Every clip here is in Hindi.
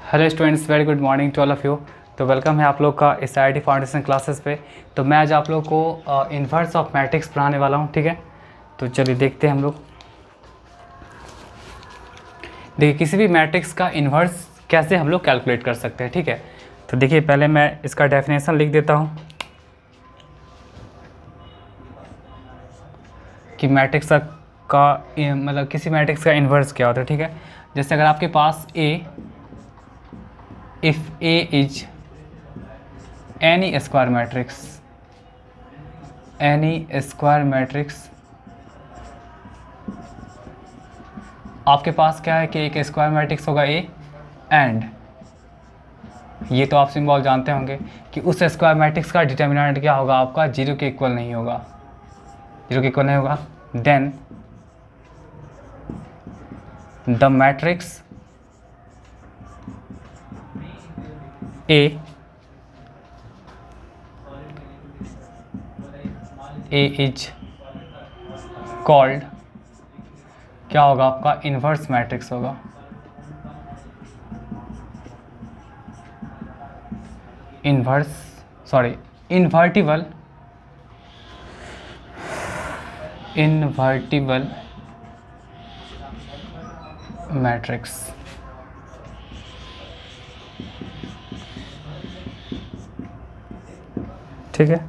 Hello students, very good morning to all of you. तो वेलकम है आप लोग का इस आई फाउंडेशन क्लासेस पे। तो मैं आज आप लोग को इन्वर्स ऑफ मैट्रिक्स पढ़ाने वाला हूँ, ठीक है। तो चलिए देखते हैं हम लोग। देखिए, किसी भी मैट्रिक्स का इन्वर्स कैसे हम लोग कैलकुलेट कर सकते हैं, ठीक है। तो देखिए, पहले मैं इसका डेफिनेशन लिख देता हूँ कि मैट्रिक्स का मतलब किसी मैट्रिक्स का इन्वर्स क्या होता है, ठीक है। जैसे अगर आपके पास if A is any square matrix, आपके पास क्या है कि एक स्क्वायर मैट्रिक्स होगा A, एंड ये तो आप सिंबल जानते होंगे कि उस स्क्वायर मैट्रिक्स का डिटर्मिनेंट क्या होगा, आपका जीरो के इक्वल नहीं होगा, then the matrix A is called क्या होगा, आपका इन्वर्स मैट्रिक्स होगा। इन्वर्टिबल मैट्रिक्स, ठीक है।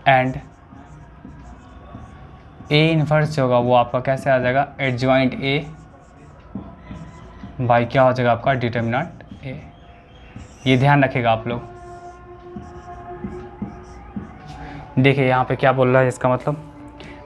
एंड A इन्वर्स जो होगा वो आपका कैसे आ जाएगा, एडजॉइंट A बाई क्या हो जाएगा, आपका डिटर्मिनेंट A। ये ध्यान रखिएगा आप लोग। देखिए यहाँ पे क्या बोल रहा है, इसका मतलब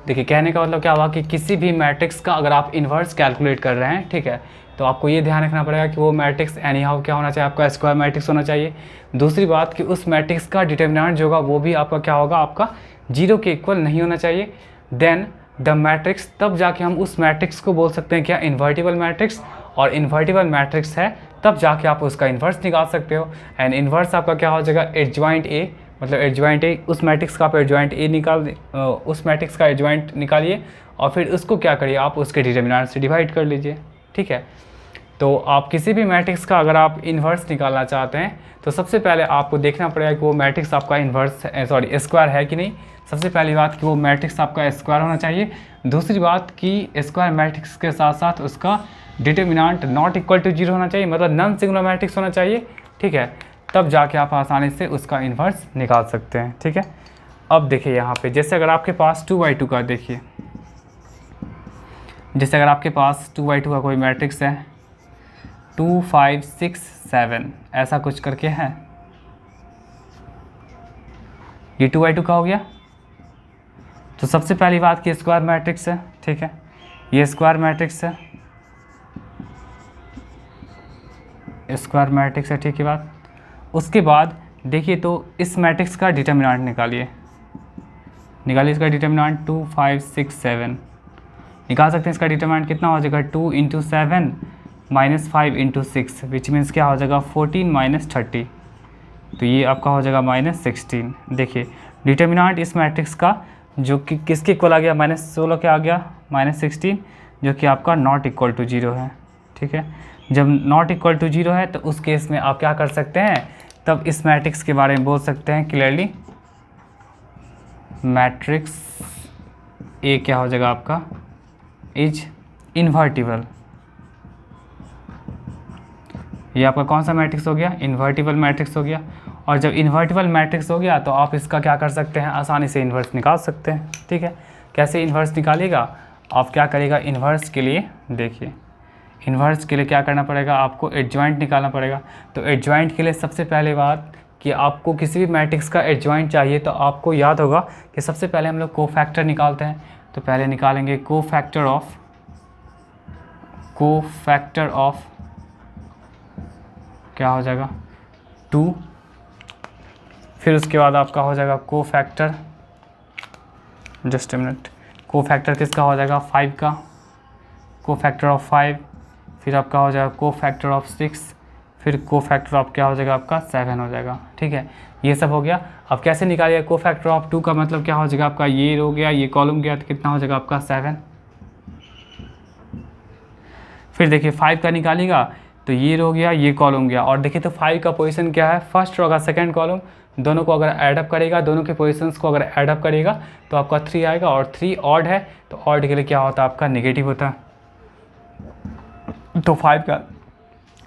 देखिए, कहने का मतलब क्या हुआ कि किसी भी मैट्रिक्स का अगर आप इन्वर्स कैलकुलेट कर रहे हैं, ठीक है, तो आपको ये ध्यान रखना पड़ेगा कि वो मैट्रिक्स एनी हाउ क्या होना चाहिए, आपका स्क्वायर मैट्रिक्स होना चाहिए। दूसरी बात कि उस मैट्रिक्स का डिटर्मिनेंट जो होगा वो भी आपका क्या होगा, आपका जीरो के इक्वल नहीं होना चाहिए। देन द मैट्रिक्स, तब जाके हम उस मैट्रिक्स को बोल सकते हैं क्या, इन्वर्टिबल मैट्रिक्स। और इन्वर्टिबल मैट्रिक्स है तब जाके आप उसका इन्वर्स निकाल सकते हो। एंड इन्वर्स आपका क्या हो जाएगा, एडजॉइंट ए, मतलब एडजॉइंट ए, उस मैट्रिक्स का आप एडजॉइंट ए उस मैट्रिक्स का एडजॉइंट निकालिए और फिर उसको क्या करिए, आप उसके डिटर्मिनेंट से डिवाइड कर लीजिए, ठीक है। तो आप किसी भी मैट्रिक्स का अगर आप इन्वर्स निकालना चाहते हैं तो सबसे पहले आपको देखना पड़ेगा कि वो मैट्रिक्स आपका इन्वर्स स्क्वायर है कि नहीं। सबसे पहली बात कि वो मैट्रिक्स आपका स्क्वायर होना चाहिए। दूसरी बात कि स्क्वायर मैट्रिक्स के साथ साथ उसका determinant not equal to zero होना चाहिए, मतलब नॉन सिंगुलर मैट्रिक्स होना चाहिए, ठीक है। तब जाके आप आसानी से उसका इन्वर्स निकाल सकते हैं, ठीक है। अब देखिए यहाँ पे, जैसे अगर आपके पास 2/2 का, देखिए जैसे अगर आपके पास 2/2 का कोई मैट्रिक्स है, 2 5 6 7 ऐसा कुछ करके है, ये 2/2 का हो गया। तो सबसे पहली बात कि स्क्वायर मैट्रिक्स है, ठीक है, ये स्क्वायर मैट्रिक्स है, स्क्वायर मैट्रिक्स है, ठीक है बात। उसके बाद देखिए, तो इस मैट्रिक्स का डिटर्मिनेंट निकालिए इसका डिटर्मिनेंट 2 5 6 7 निकाल सकते हैं। इसका डिटर्मिनेंट कितना हो जाएगा, 2 × 7 -5 × 6 विच मीन्स क्या हो जाएगा, 14 - 30। तो ये आपका हो जाएगा -16। देखिए डिटर्मिनेंट इस मैट्रिक्स का जो कि किसके इक्वल आ गया, -16 के आ गया, -16, जो कि आपका नॉट इक्वल टू जीरो है, ठीक है। जब नॉट इक्वल टू जीरो है तो उस केस में आप क्या कर सकते हैं, तब इस मैट्रिक्स के बारे में बोल सकते हैं क्लियरली, मैट्रिक्स ए क्या हो जाएगा आपका, इज इन्वर्टिबल। ये आपका कौन सा मैट्रिक्स हो गया, इन्वर्टिबल मैट्रिक्स हो गया। और जब इन्वर्टिबल मैट्रिक्स हो गया तो आप इसका क्या कर सकते हैं, आसानी से इन्वर्स निकाल सकते हैं, ठीक है। कैसे इन्वर्स निकालिएगा, आप क्या करिएगा, इन्वर्स के लिए देखिए, इन्वर्स के लिए क्या करना पड़ेगा, आपको एडजॉइंट निकालना पड़ेगा। तो एडजॉइंट के लिए सबसे पहले बात कि आपको किसी भी मैट्रिक्स का एडजॉइंट चाहिए तो आपको याद होगा कि सबसे पहले हम लोग कोफैक्टर निकालते हैं। तो पहले निकालेंगे कोफैक्टर ऑफ क्या हो जाएगा, 2। फिर उसके बाद आपका हो जाएगा cofactor, just a minute, cofactor किसका हो जाएगा, 5 का, कोफैक्टर ऑफ 5। फिर आपका हो जाएगा कोफैक्टर ऑफ 6, फिर कोफैक्टर ऑफ क्या हो जाएगा, आपका 7 हो जाएगा, ठीक है। ये सब हो गया। अब कैसे निकालिए, कोफैक्टर ऑफ 2 का मतलब क्या हो जाएगा, आपका ये रो गया, ये कॉलम गया, तो कितना हो जाएगा आपका 7। फिर देखिए 5 का निकालिएगा तो ये हो गया, ये कॉलम गया। और देखिए तो 5 का पोजीशन क्या है, फर्स्ट रो का सेकंड कॉलम, दोनों को अगर ऐडअप करेगा, दोनों के पोजीशंस को अगर ऐडअप करेगा तो आपका 3 आएगा। और 3 ऑड है तो ऑड के लिए क्या होता है आपका नेगेटिव होता है। तो 5 का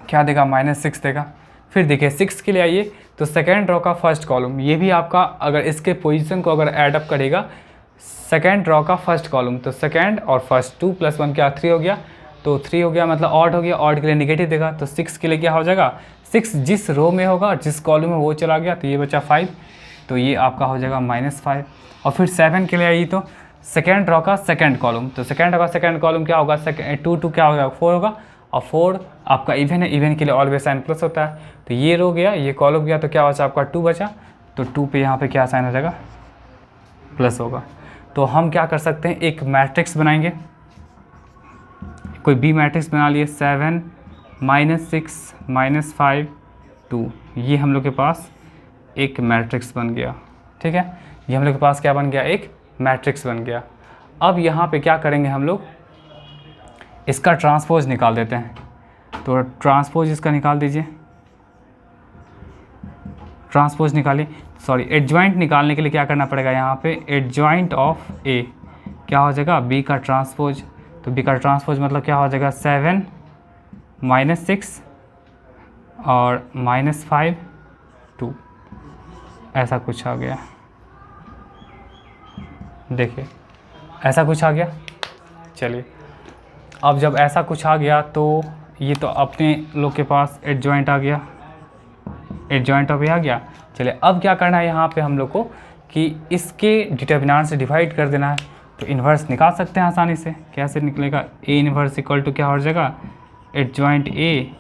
क्या देगा, -6 देगा। फिर देखिए 6 के लिए आइए तो सेकेंड रो का फर्स्ट कॉलम, ये भी आपका अगर इसके पोजीशन को अगर ऐडअप करेगा, सेकेंड रो का फर्स्ट कॉलम, तो सेकेंड और फर्स्ट 2 + 1 क्या 3 हो गया, तो 3 हो गया मतलब ऑड हो गया, ऑड के लिए नेगेटिव देगा। तो 6 के लिए क्या हो जाएगा, 6 जिस रो में होगा, जिस कॉलम में वो चला गया, तो ये बचा 5, तो ये आपका हो जाएगा -5। और फिर 7 के लिए आइए तो सेकेंड रो का सेकेंड कॉलम, तो सेकेंड रो का सेकेंड कॉलम क्या होगा, 2 क्या होगा 4 होगा, और 4 आपका इवन है, इवन के लिए ऑलवेज साइन प्लस होता है। तो ये रो गया, ये कॉलम गया, तो क्या बचा आपका 2 बचा, तो 2 पे यहाँ पे क्या साइन हो जाएगा, प्लस होगा। तो हम क्या कर सकते हैं, एक मैट्रिक्स बनाएंगे, कोई बी मैट्रिक्स बना लिए, 7 -6 -5 2, ये हम लोग के पास एक मैट्रिक्स बन गया। ठीक है, ये हम लोग के पास क्या बन गया, एक मैट्रिक्स बन गया। अब यहाँ पे क्या करेंगे हम लोग, इसका ट्रांसपोज निकाल देते हैं। तो ट्रांसपोज इसका निकाल दीजिए, ट्रांसपोज निकालिए, सॉरी एडजॉइंट निकालने के लिए क्या करना पड़ेगा, यहाँ पे एडजॉइंट ऑफ ए क्या हो जाएगा, बी का ट्रांसपोज। तो बी का ट्रांसपोज मतलब क्या हो जाएगा, 7 -6 और -5 2, ऐसा कुछ आ गया। देखिए ऐसा कुछ आ गया। चलिए अब जब ऐसा कुछ आ गया तो ये तो अपने लोग के पास एडजॉइंट आ गया, एडजॉइंट ऑफ ए आ गया। चलिए अब क्या करना है यहाँ पे हम लोग को कि इसके डिटर्मिनेंट से डिवाइड कर देना है। तो इन्वर्स निकाल सकते हैं आसानी से, कैसे निकलेगा, ए इन्वर्स इक्वल टू क्या हो जाएगा, एडजॉइंट ए।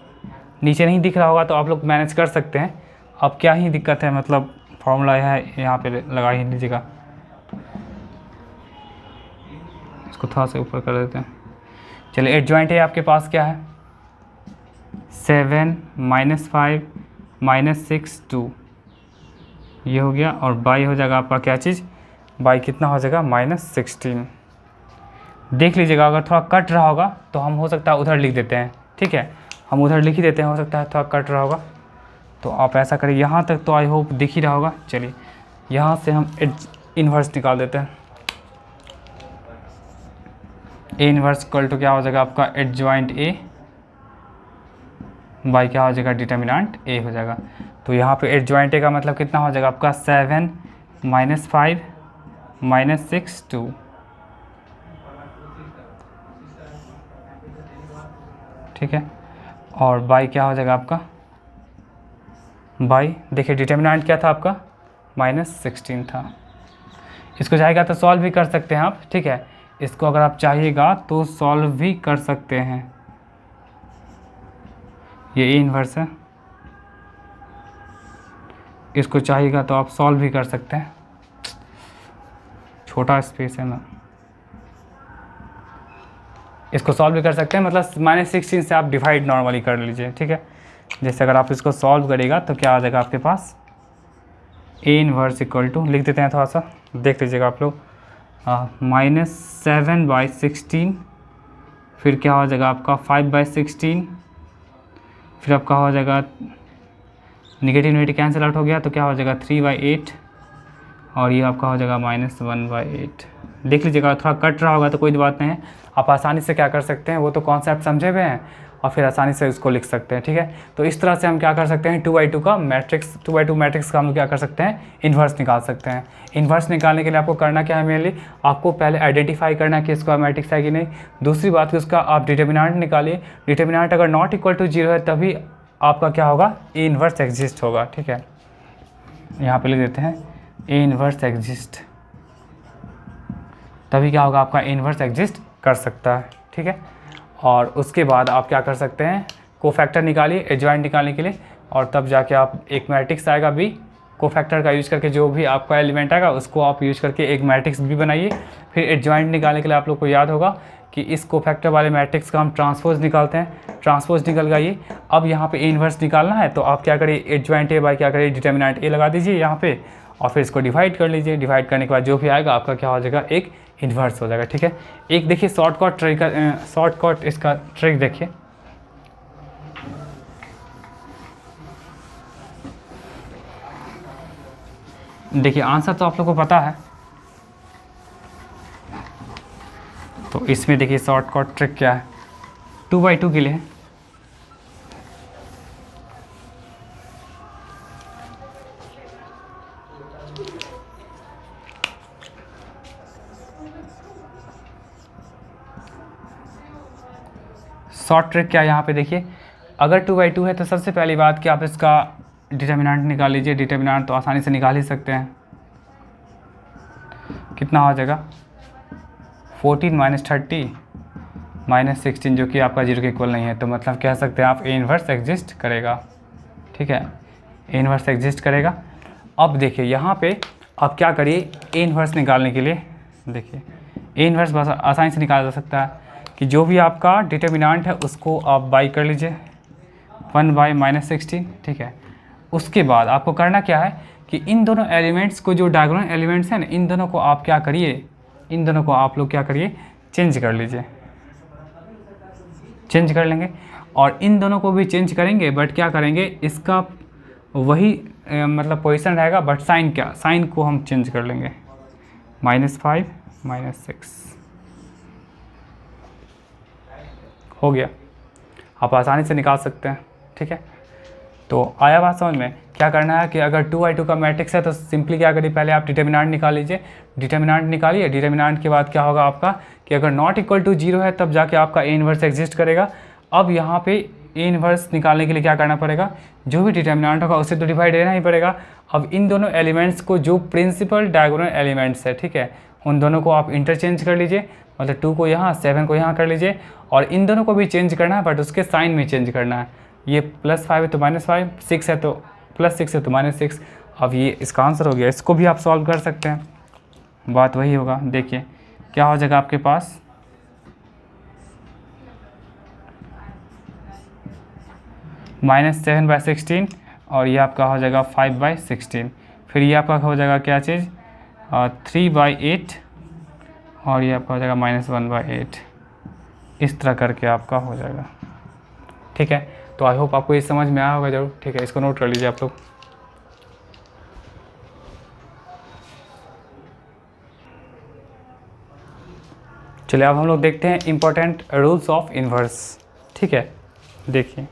नीचे नहीं दिख रहा होगा तो आप लोग मैनेज कर सकते हैं। अब क्या ही दिक्कत है, मतलब फॉर्मूला है यहाँ पे लगा ही लीजिएगा, इसको थोड़ा सा ऊपर कर देते हैं। चलिए एडजॉइंट ए आपके पास क्या है, 7 -5 -6 2, ये हो गया। और बाई हो जाएगा आपका क्या चीज़, बाई कितना हो जाएगा, -16। देख लीजिएगा अगर थोड़ा कट रहा होगा तो हम हो सकता है उधर लिख देते हैं। ठीक है, हम उधर लिख ही देते हैं, हो सकता है थोड़ा कट रहा होगा तो आप ऐसा करिए। यहाँ तक तो आई होप दिख ही रहा होगा। चलिए यहाँ से हम इन्वर्स निकाल देते हैं। ए इन्वर्स इक्वल टू क्या हो जाएगा आपका, एडजॉइंट ए बाई क्या हो जाएगा, डिटर्मिनेंट ए हो जाएगा। तो यहाँ पे एडजॉइंट ए का मतलब कितना हो जाएगा आपका, 7 -5 -6 2। ठीक है, और बाई क्या हो जाएगा आपका, बाई देखिए डिटर्मिनेंट क्या था आपका, -16 था। इसको चाहेगा तो सॉल्व भी कर सकते हैं आप। ठीक है, इसको अगर आप चाहिएगा तो सॉल्व भी कर सकते हैं। ये ए इन्वर्स है, इसको चाहिएगा तो आप सॉल्व भी कर सकते हैं, छोटा स्पेस है ना, इसको सॉल्व भी कर सकते हैं। मतलब -16 से आप डिवाइड नॉर्मली कर लीजिए। ठीक है, जैसे अगर आप इसको सॉल्व करेगा तो क्या आ जाएगा आपके पास, ए इन्वर्स इक्वल टू लिख देते हैं, थोड़ा सा देख लीजिएगा आप लोग, -7/16, फिर क्या हो जाएगा आपका 5/16, फिर आपका हो जाएगा निगेटिव नेगेटिव कैंसिल आउट हो गया तो क्या हो जाएगा 3/8, और ये आपका हो जाएगा -1/8। देख लीजिएगा थोड़ा कट रहा होगा तो कोई बात नहीं है, आप आसानी से क्या कर सकते हैं, वो तो कॉन्सेप्ट समझे हुए हैं और फिर आसानी से इसको लिख सकते हैं। ठीक है, तो इस तरह से हम क्या कर सकते हैं, 2/2 का मैट्रिक्स, 2/2 मैट्रिक्स का हम क्या कर सकते हैं, इन्वर्स निकाल सकते हैं। इन्वर्स निकालने के लिए आपको करना क्या है, मेनली आपको पहले आइडेंटिफाई करना है कि इसका मैट्रिक्स है कि नहीं। दूसरी बात कि उसका आप डिटर्मिनेंट निकालिए, डिटर्मिनेंट अगर नॉट इक्वल टू 0 है तभी आपका क्या होगा, ए इन्वर्स एग्जिस्ट होगा। ठीक है, यहाँ पे लिख देते हैं ए इन्वर्स एग्जिस्ट, तभी क्या होगा आपका ए इन्वर्स एग्जिस्ट कर सकता है। ठीक है, और उसके बाद आप क्या कर सकते हैं, कोफैक्टर निकालिए एडजॉइंट निकालने के लिए, और तब जाके आप एक मैट्रिक्स आएगा बी, कोफैक्टर का यूज करके जो भी आपका एलिमेंट आएगा उसको आप यूज करके एक मैट्रिक्स बी बनाइए। फिर एडजॉइंट निकालने के लिए आप लोग को याद होगा कि इस कोफैक्टर वाले मैट्रिक्स का हम ट्रांसपोज निकालते हैं, ट्रांसपोज निकल गई। अब यहाँ पे ए इन्वर्स निकालना है तो आप क्या करिए, एडजॉइंट ए बाई क्या करिए, डिटर्मिनेंट ए लगा दीजिए यहाँ पे, और फिर इसको डिवाइड कर लीजिए। डिवाइड करने के बाद जो भी आएगा आपका क्या हो जाएगा, एक इन्वर्स हो जाएगा। ठीक है, एक देखिए शॉर्टकट ट्रिक, शॉर्टकट इसका ट्रिक देखिए, देखिए आंसर तो आप लोग को पता है, तो इसमें देखिए शॉर्टकट ट्रिक क्या है, 2/2 के लिए है। शॉर्ट ट्रिक क्या है यहाँ पे देखिए, अगर 2/2 है तो सबसे पहली बात कि आप इसका डिटर्मिनेंट निकाल लीजिए। डिटर्मिनेंट तो आसानी से निकाल ही सकते हैं, कितना हो जाएगा 14 - 30 - 16 जो कि आपका 0 के इक्वल नहीं है, तो मतलब कह सकते हैं आप ए इन्वर्स एग्जिस्ट करेगा। ठीक है, ए इन्वर्स एग्जिस्ट करेगा। अब देखिए यहाँ पे आप क्या करिए, ए इन्वर्स निकालने के लिए देखिए ए इन्वर्स बस आसानी से निकाला जा सकता है कि जो भी आपका डिटर्मिनेंट है उसको आप बाई कर लीजिए 1/-16। ठीक है, उसके बाद आपको करना क्या है कि इन दोनों एलिमेंट्स को, जो डायगोनल एलिमेंट्स हैं ना, इन दोनों को आप क्या करिए, इन दोनों को आप लोग क्या करिए, चेंज कर लीजिए। चेंज कर लेंगे और इन दोनों को भी चेंज करेंगे, बट क्या करेंगे, इसका वही मतलब पोजीशन रहेगा, बट साइन क्या, साइन को हम चेंज कर लेंगे -5 -6 हो गया। आप आसानी से निकाल सकते हैं। ठीक है, तो आया बात समझ में। क्या करना है कि अगर 2/2 का मैट्रिक्स है तो सिंपली क्या करिए, पहले आप डिटर्मिनेंट निकाल लीजिए। डिटर्मिनेंट निकालिए, डिटर्मिनेंट के बाद क्या होगा आपका कि अगर नॉट इक्वल टू 0 है तब जाके आपका ए इन्वर्स एग्जिस्ट करेगा। अब यहाँ पे ए इन्वर्स निकालने के लिए क्या करना पड़ेगा, जो भी डिटर्मिनेंट होगा उससे तो डिवाइड देना ही पड़ेगा। अब इन दोनों एलिमेंट्स को, जो प्रिंसिपल डायगोनल एलिमेंट्स है, ठीक है, उन दोनों को आप इंटरचेंज कर लीजिए, मतलब 2 को यहाँ 7 को यहाँ कर लीजिए, और इन दोनों को भी चेंज करना है, बट उसके साइन में चेंज करना है। ये +5 है तो -5, 6 है तो +6 है तो -6। अब ये इसका आंसर हो गया। इसको भी आप सॉल्व कर सकते हैं, बात वही होगा। देखिए क्या हो जाएगा आपके पास, -7/16 और ये आपका हो जाएगा 5/16। फिर ये आपका हो जाएगा क्या चीज़, 3/8 और ये आपका हो जाएगा -1/8। इस तरह करके आपका हो जाएगा। ठीक है, तो आई होप आपको ये समझ में आया होगा जरूर। ठीक है, इसको नोट कर लीजिए आप लोग। चलिए अब हम लोग देखते हैं इम्पोर्टेंट रूल्स ऑफ इन्वर्स। ठीक है, देखिए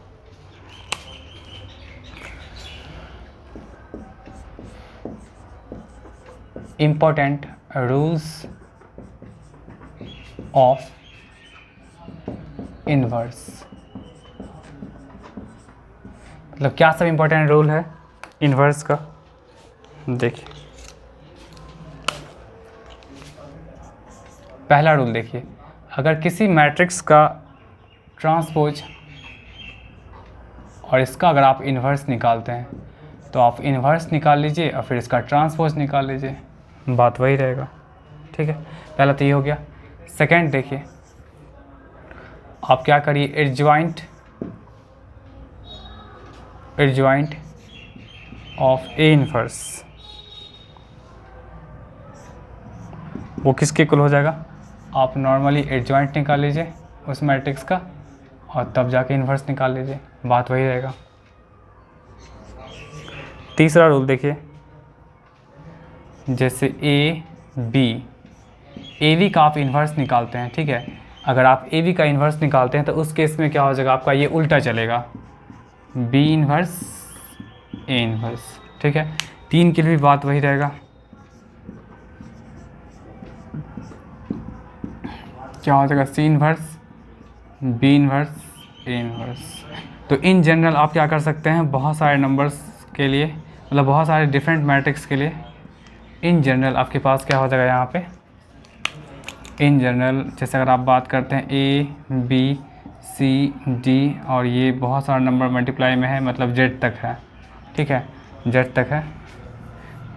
इम्पोर्टेंट रूल्स ऑफ इन्वर्स, मतलब क्या सब इम्पोर्टेंट रूल है इन्वर्स का। देखिए पहला रूल देखिए, अगर किसी मैट्रिक्स का ट्रांसपोज और इसका अगर आप इन्वर्स निकालते हैं तो आप इन्वर्स निकाल लीजिए और फिर इसका ट्रांसपोज निकाल लीजिए, बात वही रहेगा। ठीक है, पहला तो ये हो गया। सेकंड देखिए, आप क्या करिए, एडजॉइंट ऑफ ए इन्वर्स, वो किसके इक्वल हो जाएगा, आप नॉर्मली एडजॉइंट निकाल लीजिए उस मैट्रिक्स का और तब जाके इन्वर्स निकाल लीजिए, बात वही रहेगा। तीसरा रूल देखिए, जैसे ए बी का आप इन्वर्स निकालते हैं। ठीक है, अगर आप ए बी का इन्वर्स निकालते हैं तो उस केस में क्या हो जाएगा आपका, ये उल्टा चलेगा, बी इन्वर्स ए इन्वर्स। ठीक है, 3 के लिए भी बात वही रहेगा। क्या हो जाएगा, सी inverse B inverse A inverse. तो इन जनरल आप क्या कर सकते हैं, बहुत सारे नंबर्स के लिए, मतलब बहुत सारे डिफरेंट मैट्रिक्स के लिए इन जनरल आपके पास क्या हो जाएगा यहाँ पे, इन जनरल जैसे अगर आप बात करते हैं ए बी सी डी और ये बहुत सारा नंबर मल्टीप्लाई में है, मतलब जेड तक है। ठीक है, जेड तक है।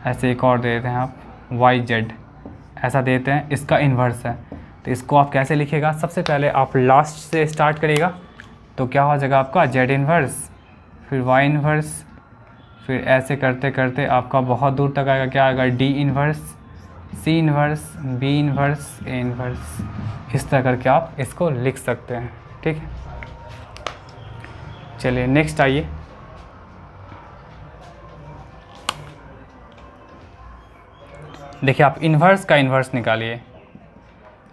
ऐसे एक और दे देते हैं आप वाई जेड, ऐसा देते हैं, इसका इन्वर्स है। तो इसको आप कैसे लिखिएगा, सबसे पहले आप लास्ट से स्टार्ट करिएगा, तो क्या हो जाएगा आपका जेड इन्वर्स, फिर वाई इन्वर्स, फिर ऐसे करते करते आपका बहुत दूर तक आएगा, क्या आएगा, D inverse, C inverse, B inverse, A inverse. इस तरह करके आप इसको लिख सकते हैं। ठीक है, चलिए नेक्स्ट आइए। देखिए आप इन्वर्स का इन्वर्स निकालिए,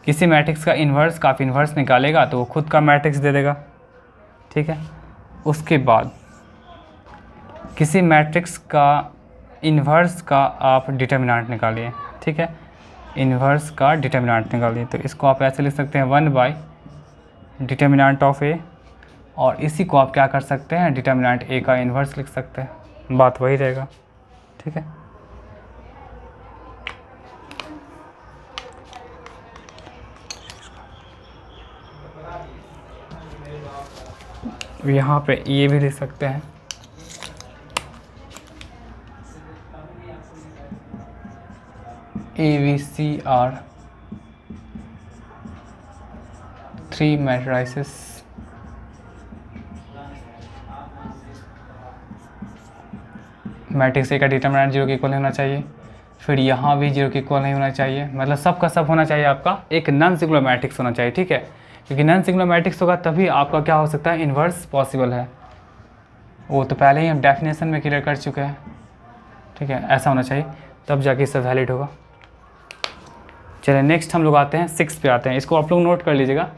किसी मैट्रिक्स का इन्वर्स का आप इन्वर्स निकालेगा तो वो खुद का मैट्रिक्स दे देगा, ठीक है। उसके बाद किसी मैट्रिक्स का इन्वर्स का आप डिटर्मिनेंट निकालिए, ठीक है, इन्वर्स का डिटर्मिनेंट निकालिए। तो इसको आप ऐसे लिख सकते हैं 1 बाई डिटर्मिनेंट ऑफ ए, और इसी को आप क्या कर सकते हैं, डिटर्मिनेंट ए का इन्वर्स लिख सकते हैं, बात वही रहेगा, ठीक है। यहाँ पे ये भी लिख सकते हैं, AVC are 3 matrices matrix A का डिटर्मिनेंट 0 के इक्वल होना चाहिए, फिर यहाँ भी 0 के इक्वल नहीं होना चाहिए, मतलब सब का सब होना चाहिए आपका एक नॉन सिंगुलर मैट्रिक्स होना चाहिए, ठीक है, क्योंकि नॉन सिंगुलर मैट्रिक्स होगा तभी आपका क्या हो सकता है, इन्वर्स पॉसिबल है। वो तो पहले ही हम डेफिनेशन में क्लियर कर चुके हैं, ठीक है, ऐसा होना चाहिए तब जाके इससे वैलिड होगा। चलिए नेक्स्ट हम लोग आते हैं 6 पे आते हैं, इसको आप लोग नोट कर लीजिएगा।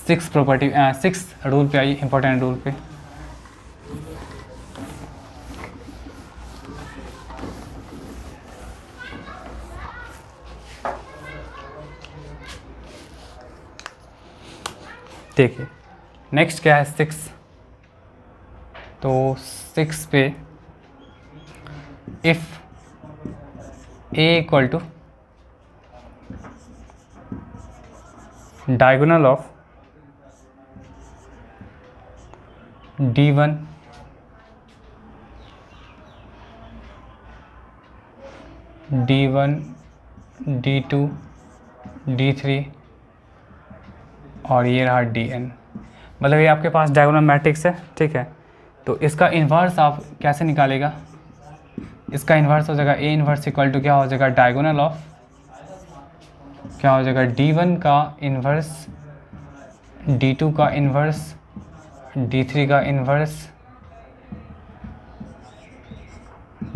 सिक्स प्रॉपर्टी 6 रूल पे आइए, इंपॉर्टेंट रूल पे। देखिए नेक्स्ट क्या है 6, तो 6 पे if A equal to diagonal of D1 D1 D2 D3 और ये रहा DN, मतलब ये आपके पास डायगोनल मैट्रिक्स है, ठीक है। तो इसका इन्वर्स आप कैसे निकालेगा, इसका इन्वर्स हो जाएगा A इन्वर्स इक्वल टू क्या हो जाएगा, डायगोनल ऑफ क्या हो जाएगा, D1 का इन्वर्स, D2 का इन्वर्स, D3 का इन्वर्स,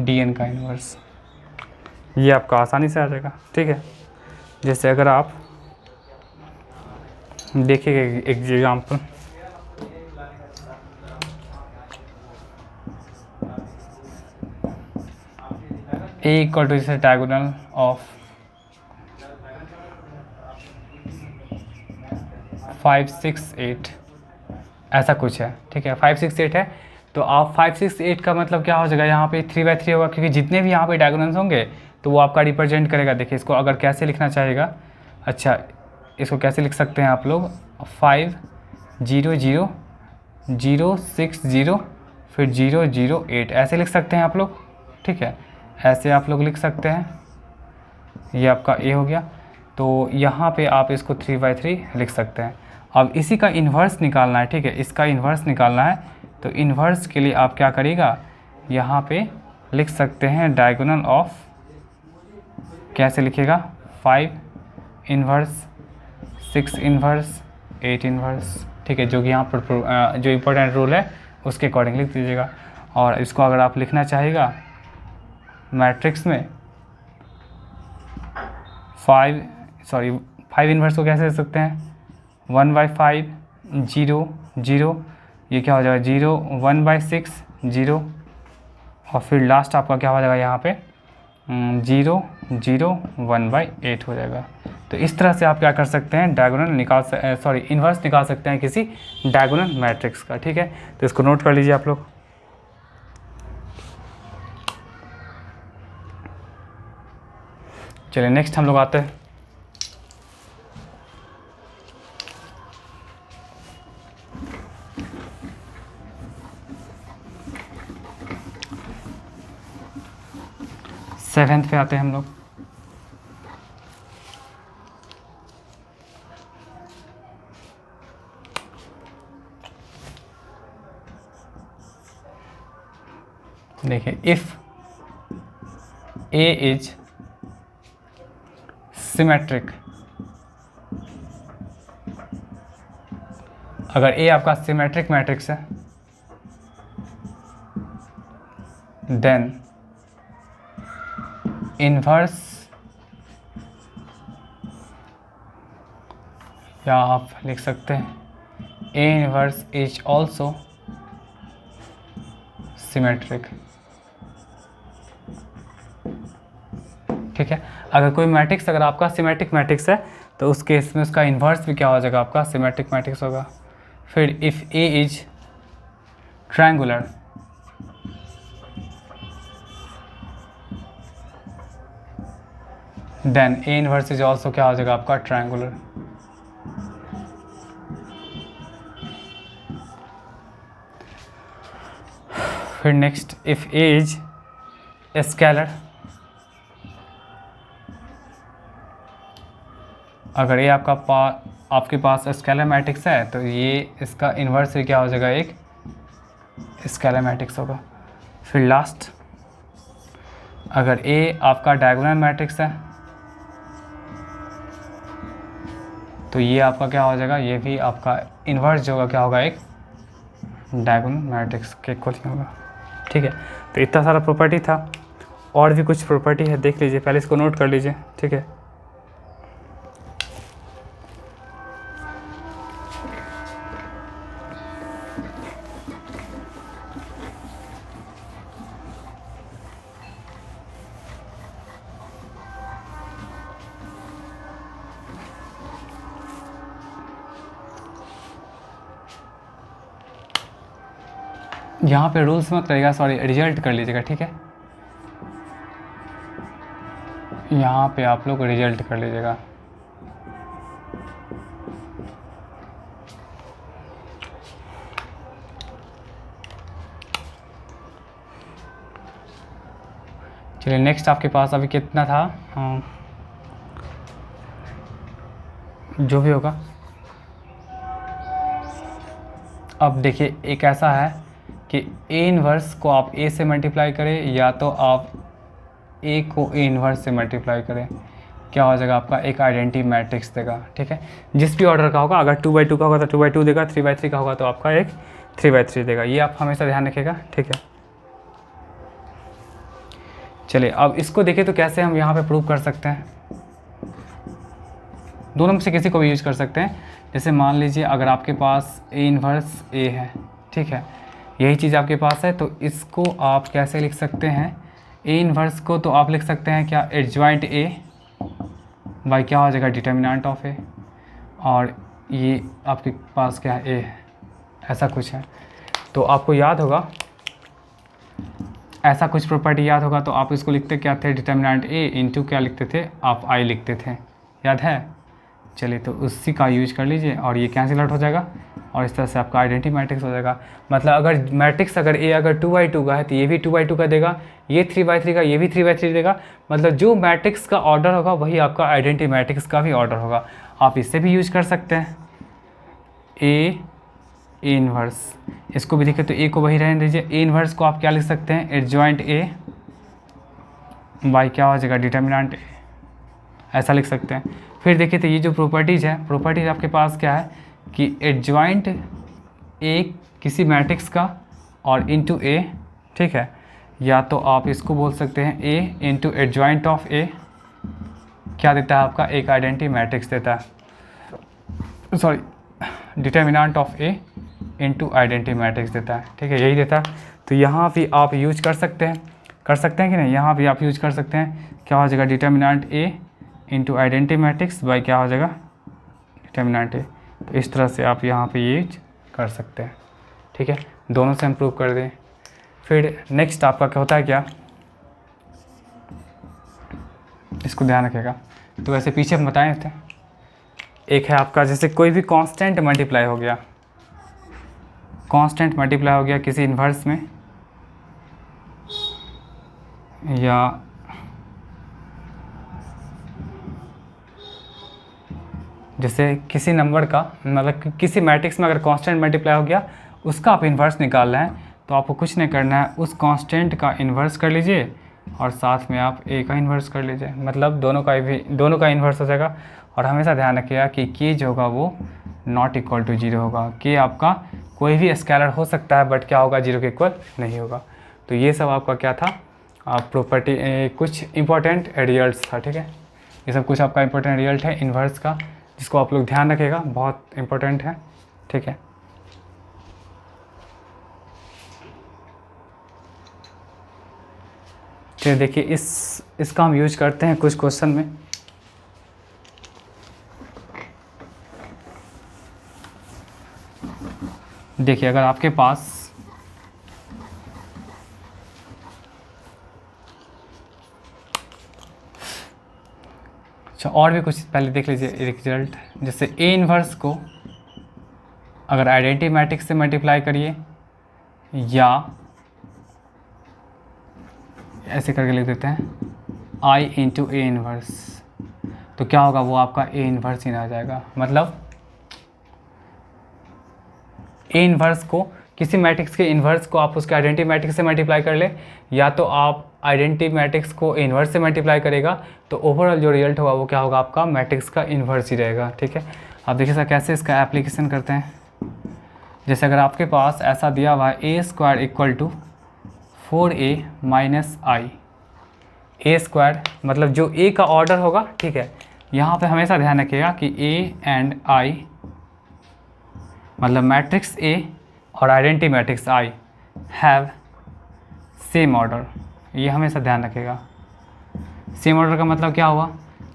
DN का इन्वर्स। ये आपका आसानी से आ जाएगा, ठीक है। जैसे अगर आप देखिए एक एग्जाम्पल, A इक्वल टू जैसे डायगोनल ऑफ 5 6 8 ऐसा कुछ है, ठीक है, 5 6 8 है। तो आप 5 6 8 का मतलब क्या हो जाएगा, यहाँ पे 3/3 होगा, क्योंकि जितने भी यहाँ पे डायगोनल्स होंगे तो वो आपका रिप्रेजेंट करेगा। देखिए इसको अगर कैसे लिखना चाहेगा, अच्छा इसको कैसे लिख सकते हैं आप लोग, 5 0 0 0 6 0 फिर 0 0 8 ऐसे लिख सकते हैं आप लोग, ठीक है, ऐसे आप लोग लिख सकते हैं। ये आपका ए हो गया, तो यहाँ पे आप इसको 3/3 लिख सकते हैं। अब इसी का इन्वर्स निकालना है, ठीक है, इसका इन्वर्स निकालना है। तो इन्वर्स के लिए आप क्या करिएगा, यहाँ पे लिख सकते हैं डायगोनल ऑफ, कैसे लिखिएगा, 5 इन्वर्स 6 इन्वर्स 8 इन्वर्स, ठीक है, जो कि यहाँ पर जो इम्पोर्टेंट रूल है उसके अकॉर्डिंग लिख दीजिएगा। और इसको अगर आप लिखना चाहेगा मैट्रिक्स में 5 इन्वर्स को कैसे लिख सकते हैं, 1/5 0 0, ये क्या हो जाएगा 0 1/6 0, और फिर लास्ट आपका क्या हो जाएगा यहाँ पे 0 0 1/8 हो जाएगा। तो इस तरह से आप क्या कर सकते हैं, डायगोनल इन्वर्स निकाल सकते हैं किसी डायगोनल मैट्रिक्स का, ठीक है। तो इसको नोट कर लीजिए आप लोग। चलिए नेक्स्ट हम लोग आते हैं सेवेंथ पे आते हैं हम लोग। देखिए इफ A इज सिमेट्रिक, अगर A आपका सिमेट्रिक मैट्रिक्स है देन इन्वर्स, या आप लिख सकते हैं ए इन्वर्स इज ऑल्सो सिमेट्रिक। ठीक है, अगर कोई मैट्रिक्स अगर आपका सिमेट्रिक मैट्रिक्स है तो उस केस में उसका इन्वर्स भी क्या हो जाएगा, आपका सिमेट्रिक मैट्रिक्स होगा। फिर if A is triangular, then A inverse is also क्या हो जाएगा, आपका ट्रायंगुलर। फिर next if A is scalar, अगर ये आपके पास स्केलर मैट्रिक्स है तो ये इसका इन्वर्स भी क्या हो जाएगा, एक स्केलर मैट्रिक्स होगा। फिर लास्ट, अगर ए आपका डायगोनल मैट्रिक्स है तो ये आपका क्या हो जाएगा, ये भी आपका इन्वर्स जो होगा क्या होगा, एक डायगोनल मैट्रिक्स के इक्वल ही होगा। ठीक है, तो इतना सारा प्रॉपर्टी था, और भी कुछ प्रॉपर्टी है, देख लीजिए, पहले इसको नोट कर लीजिए। ठीक है, यहाँ पे रूल्स मत करिएगा, सॉरी रिजल्ट कर लीजिएगा। ठीक है, यहाँ पे आप लोग रिजल्ट कर लीजिएगा। चलिए नेक्स्ट आपके पास अभी कितना था, जो भी होगा। अब देखिए एक ऐसा है कि ए इन्वर्स को आप ए से मल्टीप्लाई करें या तो आप ए को ए इन्वर्स से मल्टीप्लाई करें, क्या हो जाएगा, आपका एक आइडेंटिटी मैट्रिक्स देगा। ठीक है, जिस भी ऑर्डर का होगा, अगर 2×2 का होगा तो 2×2 देगा, 3×3 का होगा तो आपका एक 3×3 देगा। ये आप हमेशा ध्यान रखिएगा। ठीक है, चलिए अब इसको देखिए तो कैसे हम यहाँ पे प्रूव कर सकते हैं। दोनों में से किसी को भी यूज कर सकते हैं। जैसे मान लीजिए अगर आपके पास ए इन्वर्स ए है, ठीक है, यही चीज़ आपके पास है, तो इसको आप कैसे लिख सकते हैं, ए इन्वर्स को तो आप लिख सकते हैं क्या, एडजॉइंट ए बाई क्या हो जाएगा, डिटर्मिनेंट ऑफ ए, और ये आपके पास क्या है, ए है, ऐसा कुछ है। तो आपको याद होगा, ऐसा कुछ प्रॉपर्टी याद होगा, तो आप इसको लिखते क्या थे, डिटर्मिनेंट ए इंटू क्या लिखते थे, आप आई लिखते थे, याद है। चलिए तो उसी का यूज कर लीजिए और ये कैंसिल आउट हो जाएगा और इस तरह से आपका आइडेंटिटी मैट्रिक्स हो जाएगा। मतलब अगर मैट्रिक्स अगर ए अगर 2×2 का है तो ये भी 2×2 का देगा, ये 3×3 का, ये भी 3×3 देगा। मतलब जो मैट्रिक्स का ऑर्डर होगा वही आपका आइडेंटिटी मैट्रिक्स का भी ऑर्डर होगा। आप इससे भी यूज कर सकते हैं, ए इन्वर्स, इसको भी देखिए तो ए को वही रहने दीजिए। ए इन्वर्स को आप क्या लिख सकते हैं, एडजॉइंट ए बाई क्या हो जाएगा, डिटर्मिनेंट ए, ऐसा लिख सकते हैं। फिर देखिए तो ये जो प्रॉपर्टीज़ है, प्रॉपर्टीज़ आपके पास क्या है कि एडजॉइंट ए किसी मैट्रिक्स का और इनटू ए, ठीक है, या तो आप इसको बोल सकते हैं ए इंटू एडजॉइंट ऑफ ए क्या देता है, आपका एक आइडेंटिटी मैट्रिक्स देता है, sorry determinant of A into identity matrix देता है। ठीक है, यही देता है। तो यहाँ भी आप यूज कर सकते हैं कि नहीं, यहाँ भी आप यूज कर सकते हैं, क्या हो जाएगा, determinant A into identity matrix by क्या हो जाएगा, डिटर्मिनेंट ए। तो इस तरह से आप यहाँ पे यूज कर सकते हैं। ठीक है, दोनों से हम प्रूव कर दें। फिर नेक्स्ट आपका क्या होता है, क्या इसको ध्यान रखिएगा। तो वैसे पीछे हम बताए थे, एक है आपका जैसे कोई भी कांस्टेंट मल्टीप्लाई हो गया, कांस्टेंट मल्टीप्लाई हो गया किसी इन्वर्स में, या जैसे किसी नंबर का, मतलब किसी मैट्रिक्स में अगर कांस्टेंट मल्टीप्लाई हो गया, उसका आप इन्वर्स निकाल रहे हैं, तो आपको कुछ नहीं करना है, उस कांस्टेंट का इन्वर्स कर लीजिए और साथ में आप ए का इन्वर्स कर लीजिए। मतलब दोनों का इन्वर्स हो जाएगा। और हमेशा ध्यान रखिएगा कि के जो होगा वो नॉट इक्वल टू 0 होगा। के आपका कोई भी स्केलर हो सकता है बट क्या होगा, 0 के इक्वल नहीं होगा। तो ये सब आपका क्या था, प्रॉपर्टी कुछ इंपॉर्टेंट रिजल्ट था, ठीक है। ये सब कुछ आपका इंपॉर्टेंट रिजल्ट है इन्वर्स का, जिसको आप लोग ध्यान रखिएगा, बहुत इंपॉर्टेंट है, ठीक है। चलिए देखिए इसका हम यूज करते हैं कुछ क्वेश्चन में। देखिए अगर आपके पास अच्छा और भी कुछ पहले देख लीजिए रिजल्ट, जैसे ए इन्वर्स को अगर आइडेंटिटी मैट्रिक्स से मल्टीप्लाई करिए या ऐसे करके लिख देते हैं आई इंटू ए इन्वर्स, तो क्या होगा, वो आपका ए इन्वर्स ही आ जाएगा। मतलब ए इन्वर्स को किसी मैट्रिक्स के इन्वर्स को आप उसके आइडेंटिटी मैट्रिक्स से मल्टीप्लाई कर ले, या तो आप आइडेंटिटी मैट्रिक्स को इन्वर्स से मल्टीप्लाई करेगा, तो ओवरऑल जो रिजल्ट होगा वो क्या होगा, आपका मैट्रिक्स का इन्वर्स ही रहेगा, ठीक है। अब देखिए सर कैसे इसका एप्लीकेशन करते हैं। जैसे अगर आपके पास ऐसा दिया हुआ है A square equal to 4a minus I, A square मतलब जो ए का ऑर्डर होगा, ठीक है। यहाँ पे हमेशा ध्यान रखिएगा कि ए एंड आई मतलब मैट्रिक्स ए और identity matrix I have same order, ये हमेशा ध्यान रखिएगा। सेम ऑर्डर का मतलब क्या हुआ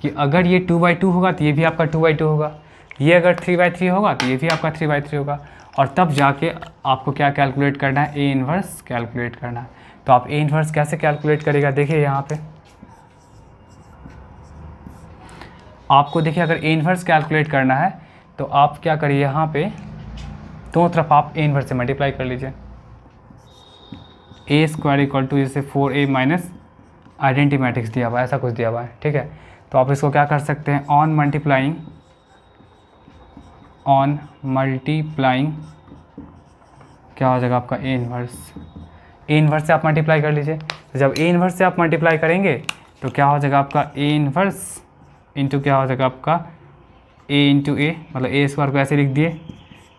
कि अगर ये 2/2 होगा तो ये भी आपका 2/2 होगा, ये अगर 3/3 होगा तो ये भी आपका 3/3 होगा, और तब जाके आपको क्या कैलकुलेट करना है, ए इन्वर्स कैलकुलेट करना है। तो आप ए इन्वर्स कैसे कैलकुलेट करेगा, देखिए यहाँ पे आपको देखिए अगर ए इन्वर्स कैलकुलेट करना है तो आप क्या करिए, यहाँ पे दोनों तरफ आप ए इन्वर्स से मल्टीप्लाई कर लीजिए। ए स्क्वायर इक्वल टू जैसे 4a माइनस आइडेंटिटी मैट्रिक्स दिया हुआ है, ऐसा कुछ दिया हुआ है, ठीक है। तो आप इसको क्या कर सकते हैं, ऑन मल्टीप्लाइंग क्या हो जाएगा आपका ए इन्वर्स, ए इन्वर्स से आप मल्टीप्लाई कर लीजिए। तो जब ए इन्वर्स से आप मल्टीप्लाई करेंगे तो क्या हो जाएगा आपका ए इन्वर्स इंटू क्या हो जाएगा आपका ए इंटू ए, मतलब ए स्क्वायर को ऐसे लिख दिए।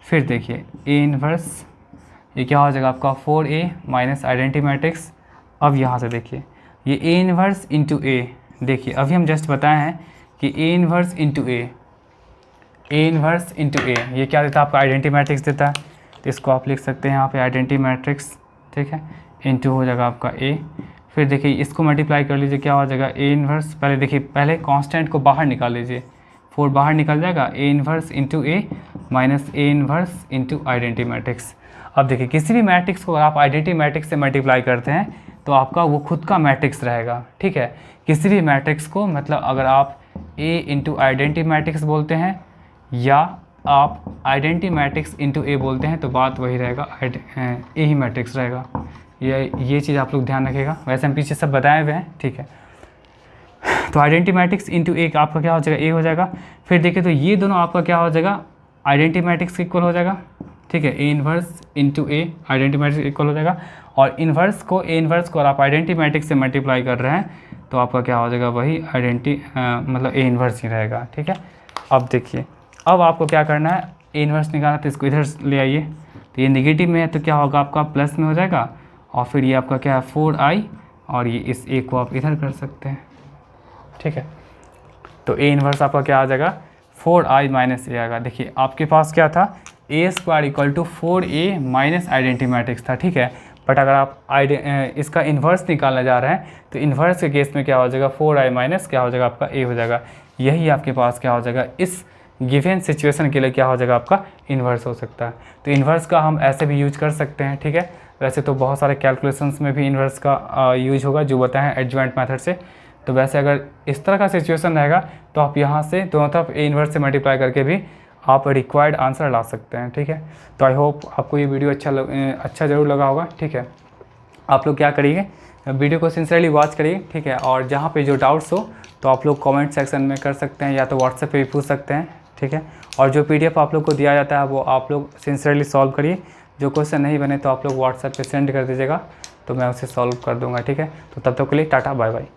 फिर देखिए ए इन्वर्स ये क्या हो जाएगा आपका 4a माइनस आइडेंटिटी मैट्रिक्स। अब यहाँ से देखिए ये ए इन्वर्स इंटू ए, देखिए अभी हम जस्ट बताए हैं कि A inverse into A inverse into ए, ये क्या देता है आपका आइडेंटिटी मैट्रिक्स देता है। तो इसको आप लिख सकते हैं यहाँ पे आइडेंटिटी मैट्रिक्स, ठीक है, इंटू हो जाएगा आपका ए। फिर देखिए इसको मल्टीप्लाई कर लीजिए, क्या हो जाएगा ए इन्वर्स, पहले देखिए पहले कांस्टेंट को बाहर निकाल लीजिए, 4 बाहर निकल जाएगा, A inverse into A minus A inverse into identity matrix. अब देखिए किसी भी मैट्रिक्स को अगर आप आइडेंटिटी मैट्रिक्स से मल्टीप्लाई करते हैं तो आपका वो खुद का मैट्रिक्स रहेगा, ठीक है। किसी भी मैट्रिक्स को मतलब अगर आप ए इंटू आइडेंटिटी मैट्रिक्स बोलते हैं या आप आइडेंटिटी मैट्रिक्स इंटू ए बोलते हैं तो बात वही रहेगा, ए ही मैट्रिक्स रहेगा। ये चीज़ आप लोग ध्यान रखिएगा, वैसे हम पीछे सब बताए हुए हैं, ठीक है। तो आइडेंटिटी मैट्रिक्स इंटू ए आपका क्या हो जाएगा, ए हो जाएगा। फिर देखिए तो ये दोनों आपका क्या हो जाएगा, आइडेंटिटी मैट्रिक्स इक्वल हो जाएगा, ठीक है। A inverse into A identity matrix equal हो जाएगा, और इन्वर्स को और आप आइडेंटिटी मैट्रिक्स से मल्टीप्लाई कर रहे हैं तो आपका क्या हो जाएगा, वही आइडेंटिटी मतलब ए इन्वर्स ही रहेगा, ठीक है। अब देखिए अब आपको क्या करना है, ए इन्वर्स निकालना तो इसको इधर ले आइए, तो ये नेगेटिव में है तो क्या होगा आपका प्लस में हो जाएगा, और फिर ये आपका क्या है 4i, और ये इस ए को आप इधर कर सकते हैं, ठीक है। तो ए इन्वर्स आपका क्या आ जाएगा 4i माइनस ए आएगा। देखिए आपके पास क्या था, A square equal to 4a minus identity matrix था, ठीक है। बट अगर आप इसका इन्वर्स निकालने जा रहे हैं तो इन्वर्स के केस में क्या हो जाएगा 4i माइनस क्या हो जाएगा आपका ए हो जाएगा। यही आपके पास क्या हो जाएगा, इस गिवन सिचुएशन के लिए क्या हो जाएगा आपका इन्वर्स हो सकता है। तो इन्वर्स का हम ऐसे भी यूज कर सकते हैं, ठीक है। वैसे तो बहुत सारे कैलकुलेशंस में भी इन्वर्स का यूज होगा जो बताएं एडजॉइंट मेथड से। तो वैसे अगर इस तरह का सिचुएशन रहेगा तो आप यहाँ से दोनों तरफ ए इन्वर्स से मल्टीप्लाई करके भी आप रिक्वायर्ड आंसर ला सकते हैं, ठीक है। तो आई होप आपको ये वीडियो अच्छा ज़रूर लगा होगा, ठीक है। आप लोग क्या करिए, वीडियो को सिंसियरली वॉच करिए, ठीक है। और जहाँ पे जो डाउट्स हो तो आप लोग कमेंट सेक्शन में कर सकते हैं या तो व्हाट्सएप पे भी पूछ सकते हैं, ठीक है। और जो PDF आप लोग को दिया जाता है वो आप लोग सिंसियरली सॉल्व करिए। जो क्वेश्चन नहीं बने तो आप लोग व्हाट्सएप पे सेंड कर दीजिएगा, तो मैं उसे सॉल्व कर दूंगा, ठीक है। तो तब तक के लिए टाटा बाय बाय।